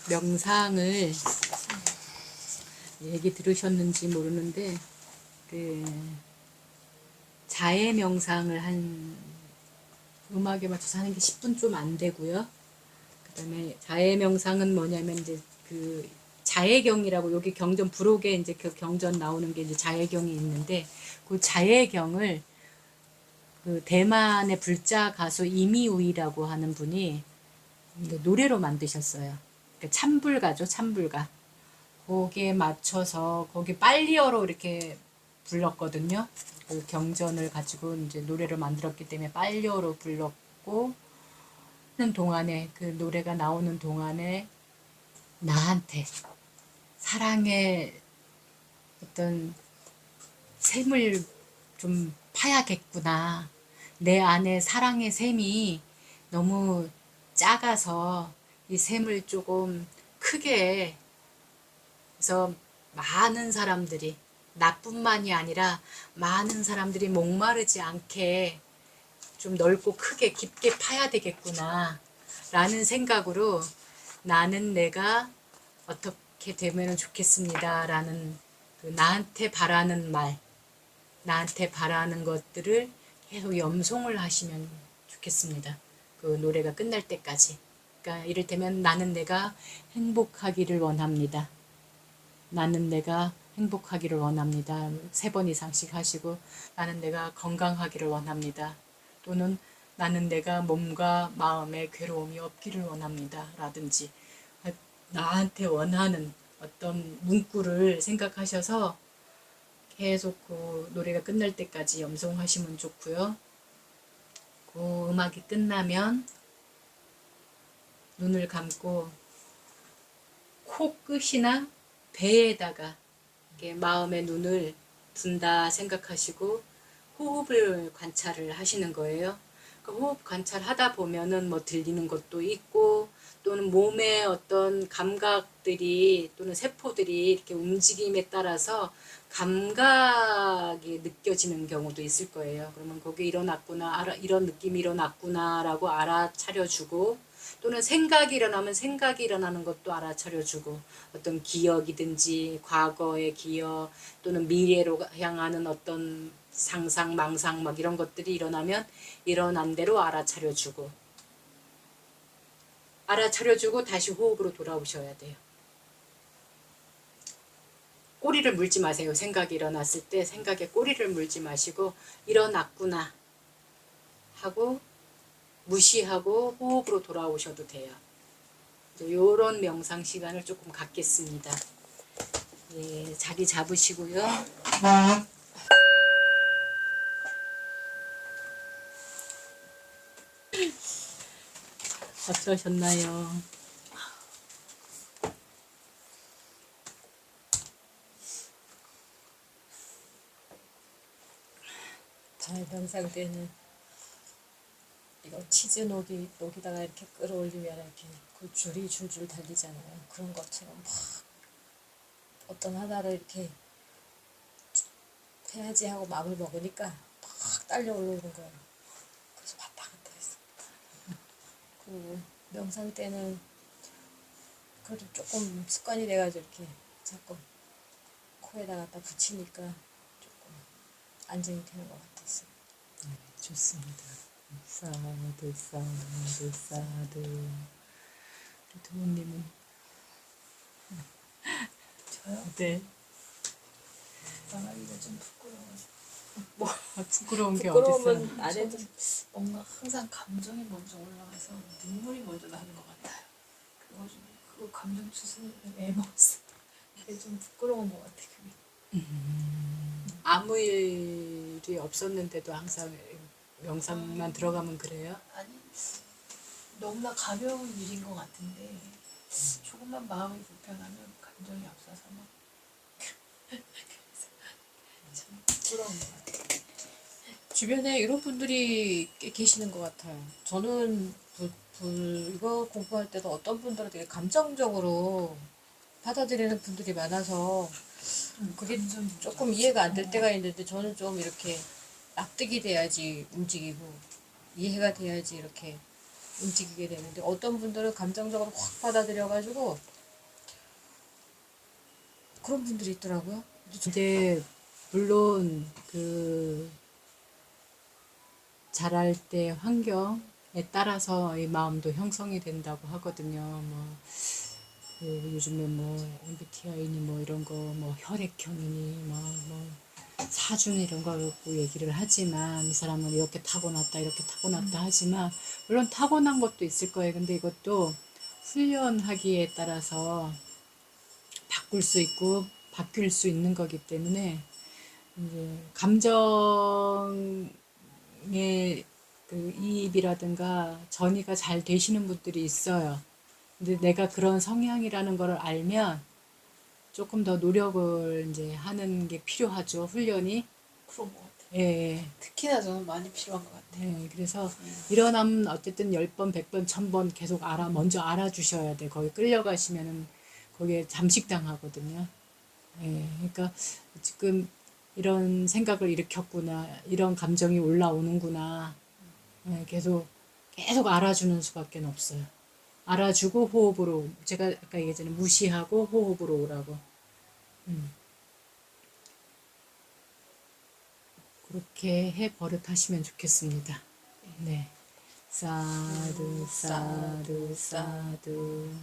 명상을 얘기 들으셨는지 모르는데 그 자해 명상을 한 음악에 맞춰서 하는 게 10분 좀 안 되고요. 그다음에 자해 명상은 뭐냐면 이제 그 자해경이라고 여기 경전 부록에 이제 그 경전 나오는 게 이제 자해경이 있는데 그 자해경을 그 대만의 불자 가수 이미우이라고 하는 분이 노래로 만드셨어요. 그러니까 참불가죠, 참불가. 거기에 맞춰서 거기 빨리어로 이렇게 불렀거든요. 그 경전을 가지고 이제 노래를 만들었기 때문에 빨리어로 불렀고 하는 동안에 그 노래가 나오는 동안에 나한테 사랑의 어떤 샘을 좀 파야겠구나. 내 안에 사랑의 샘이 너무 작아서 이 샘을 조금 크게 해서 많은 사람들이 나뿐만이 아니라 많은 사람들이 목마르지 않게 좀 넓고 크게 깊게 파야 되겠구나 라는 생각으로 나는 내가 어떻게 되면 좋겠습니다 라는 그 나한테 바라는 말, 나한테 바라는 것들을 계속 염송을 하시면 좋겠습니다. 그 노래가 끝날 때까지. 그러니까 이를테면 나는 내가 행복하기를 원합니다. 나는 내가 행복하기를 원합니다. 3번 이상씩 하시고 나는 내가 건강하기를 원합니다. 또는 나는 내가 몸과 마음에 괴로움이 없기를 원합니다. 라든지 나한테 원하는 어떤 문구를 생각하셔서 계속 그 노래가 끝날 때까지 염송하시면 좋고요. 그 음악이 끝나면 눈을 감고 코끝이나 배에다가 이렇게 마음의 눈을 둔다 생각하시고 호흡을 관찰을 하시는 거예요. 그 호흡 관찰하다 보면은 뭐 들리는 것도 있고 또는 몸의 어떤 감각들이 또는 세포들이 이렇게 움직임에 따라서 감각이 느껴지는 경우도 있을 거예요. 그러면 거기 일어났구나, 이런 느낌이 일어났구나라고 알아차려주고 또는 생각이 일어나면 생각이 일어나는 것도 알아차려주고 어떤 기억이든지 과거의 기억 또는 미래로 향하는 어떤 상상, 망상 막 이런 것들이 일어나면 일어난 대로 알아차려주고 다시 호흡으로 돌아오셔야 돼요. 꼬리를 물지 마세요. 생각이 일어났을 때 생각에 꼬리를 물지 마시고 일어났구나 하고 무시하고 호흡으로 돌아오셔도 돼요. 이런 명상 시간을 조금 갖겠습니다. 예, 자리 잡으시고요. 어떠셨나요? 자해 명상 때는 이거 치즈 녹이다가 이렇게 끌어올리면 이렇게 그 줄이 줄줄 달리잖아요. 그런 것처럼 막 어떤 하나를 이렇게 해야지 하고 마음을 먹으니까 막 딸려 올라오는 거예요. 그래서 왔다 갔다 했어. 그리고 명상 때는 그래도 조금 습관이 돼가지고 이렇게 자꾸 코에다 갖다 붙이니까 조금 안정이 되는 것 같았어요. 네, 좋습니다. 사두 사두 사두. 도모님은? 저요? 네. 말하기가 좀 부끄러워요. 뭐 부끄러운 게 어딨어요? 부끄러움은 안 해도 뭔가 항상 감정이 먼저 올라가서 눈물이 먼저 나는 것 같아요. 그래가지고 그 감정 추스를 애먹었어. 그게 좀 부끄러운 것 같아. 그게. 아무 일이 없었는데도 항상 명상만 들어가면 그래요? 아니 너무나 가벼운 일인 것 같은데 조금만 마음이 불편하면 감정이 앞서서 막 그래서 참 부끄러운 것 같아요. 주변에 이런 분들이 꽤 계시는 것 같아요. 저는 이거 공부할 때도 어떤 분들은 되게 감정적으로 받아들이는 분들이 많아서 그게 조금 이해가 안 될 때가 있는데 저는 좀 이렇게 납득이 돼야지 움직이고 이해가 돼야지 이렇게 움직이게 되는데 어떤 분들은 감정적으로 확 받아들여가지고 그런 분들이 있더라고요. 이제 물론 그 자랄 때 환경에 따라서 이 마음도 형성이 된다고 하거든요. 뭐 그 요즘에 뭐 MBTI니 뭐 이런 거 뭐 혈액형이니 뭐 사준 이런 거 갖고 얘기를 하지만 이 사람은 이렇게 타고났다 이렇게 타고났다 하지만 물론 타고난 것도 있을 거예요. 근데 이것도 훈련하기에 따라서 바꿀 수 있고 바뀔 수 있는 거기 때문에 이제 감정의 그 이입이라든가 전이가 잘 되시는 분들이 있어요. 근데 내가 그런 성향이라는 걸 알면 조금 더 노력을 이제 하는 게 필요하죠. 훈련이. 그런 것 같아요. 예. 특히나 저는 많이 필요한 것 같아요. 예. 그래서 일어나면 어쨌든 10번, 100번, 1000번 계속 먼저 알아주셔야 돼. 거기 끌려가시면은 거기에 잠식당하거든요. 예. 그러니까 지금 이런 생각을 일으켰구나. 이런 감정이 올라오는구나. 예, 계속 알아주는 수밖에 없어요. 알아주고 호흡으로 제가 아까 얘기했잖아요. 무시하고 호흡으로 오라고. 그렇게 해 버릇하시면 좋겠습니다. 네. 사두 사두 사두.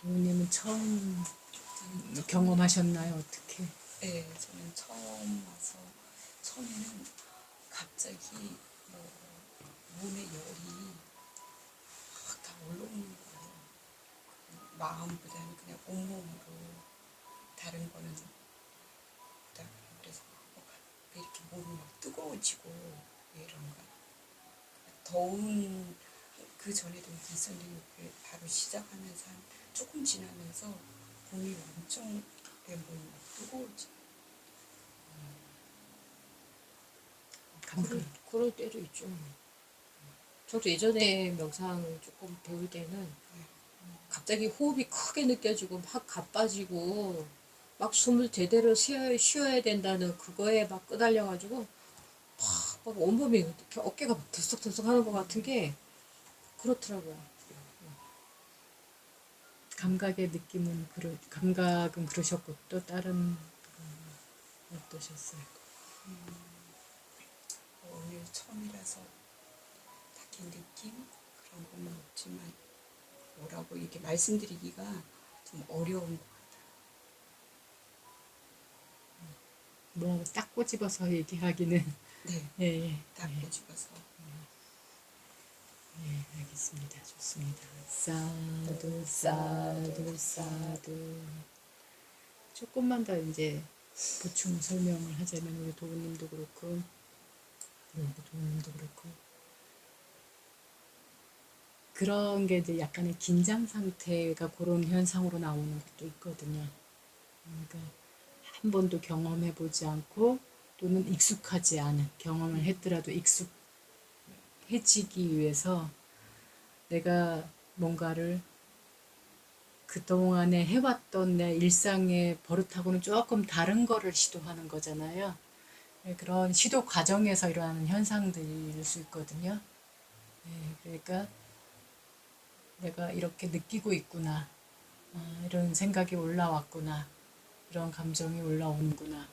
도우님은 처음 경험하셨나요? 어떻게? 네, 저는 처음 와서 처음에는 갑자기 뭐 몸에 열이 확 다 올라오는 거예요. 마음보다는 그냥 온몸으로 다른 거는 보다 그래서 왜 이렇게 몸이 막 뜨거워지고 왜 이런가. 더운 그 전에도 있었는데 그 바로 시작하면서 한 조금 지나면서 몸이 엄청 내 몸이 막 뜨거워지. 그럴 때도 있죠. 저도 예전에 명상 조금 배울 때는 갑자기 호흡이 크게 느껴지고 막 가빠지고 막 숨을 제대로 쉬어야 된다는 그거에 막 끄달려가지고 막 온몸이 이렇게 어깨가 막 들썩들썩 하는 것 같은 게 그렇더라고요. 감각은 그러셨고 또 다른 어떠셨어요? 오늘 처음이라서 딱히 느낌 그런 건 없지만 뭐라고 이렇게 말씀드리기가 좀 어려운 것 같아요. 뭐라고 딱 꼬집어서 얘기하기는 네, 예, 예. 딱 꼬집어서. 예, 알겠습니다. 좋습니다. 사두, 사두, 사두. 조금만 더 이제 보충 설명을 하자면 우리 도우님도 그렇고, 우리 도우님도 그렇고, 그런 게 이제 약간의 긴장 상태가 그런 현상으로 나오는 것도 있거든요. 그러니까 한 번도 경험해 보지 않고 또는 익숙하지 않은 경험을 했더라도 익숙해지기 위해서 내가 뭔가를 그동안에 해왔던 내 일상의 버릇하고는 조금 다른 거를 시도하는 거잖아요. 그런 시도 과정에서 일어나는 현상들일 수 있거든요. 그러니까 내가 이렇게 느끼고 있구나. 이런 생각이 올라왔구나. 이런 감정이 올라오는구나.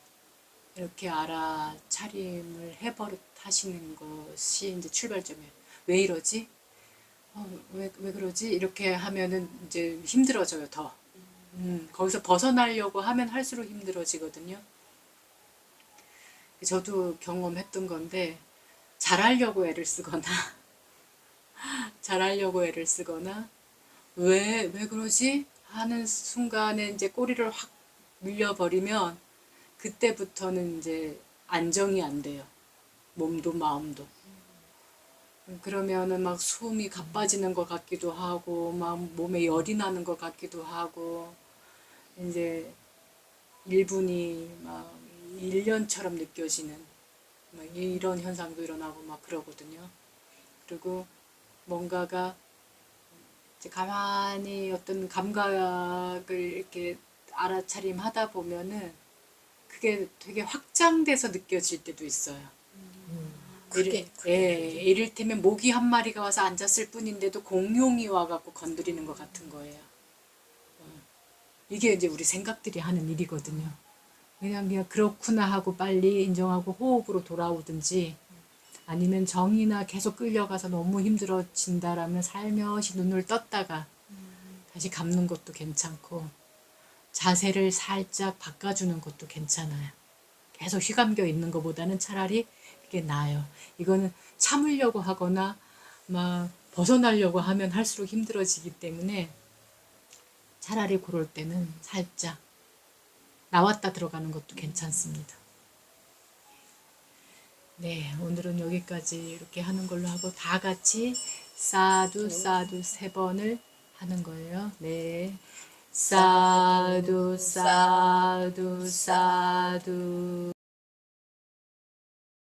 이렇게 알아차림을 해버릇 하시는 것이 이제 출발점이에요. 왜 이러지? 왜 그러지? 이렇게 하면은 이제 힘들어져요, 더. 거기서 벗어나려고 하면 할수록 힘들어지거든요. 저도 경험했던 건데, 잘하려고 애를 쓰거나, 잘하려고 애를 쓰거나, 왜 그러지? 하는 순간에 이제 꼬리를 확 밀려버리면, 그때부터는 이제 안정이 안 돼요. 몸도 마음도. 그러면은 막 숨이 가빠지는 것 같기도 하고, 막 몸에 열이 나는 것 같기도 하고, 이제 1분이 막 1년처럼 느껴지는 막 이런 현상도 일어나고 막 그러거든요. 그리고 뭔가가 이제 가만히 어떤 감각을 이렇게 알아차림하다 보면은 그게 되게 확장돼서 느껴질 때도 있어요. 이를테면 모기 한 마리가 와서 앉았을 뿐인데도 공룡이 와갖고 건드리는 것 같은 거예요. 이게 이제 우리 생각들이 하는 일이거든요. 그냥 그렇구나 하고 빨리 인정하고 호흡으로 돌아오든지, 아니면 정이나 계속 끌려가서 너무 힘들어진다라면 살며시 눈을 떴다가 다시 감는 것도 괜찮고, 자세를 살짝 바꿔주는 것도 괜찮아요. 계속 휘감겨 있는 것보다는 차라리 그게 나아요. 이거는 참으려고 하거나 막 벗어나려고 하면 할수록 힘들어지기 때문에 차라리 그럴 때는 살짝 나왔다 들어가는 것도 괜찮습니다. 네, 오늘은 여기까지 이렇게 하는 걸로 하고, 다 같이 사두 사두 3번을 하는 거예요. 네. 사두 사두 사두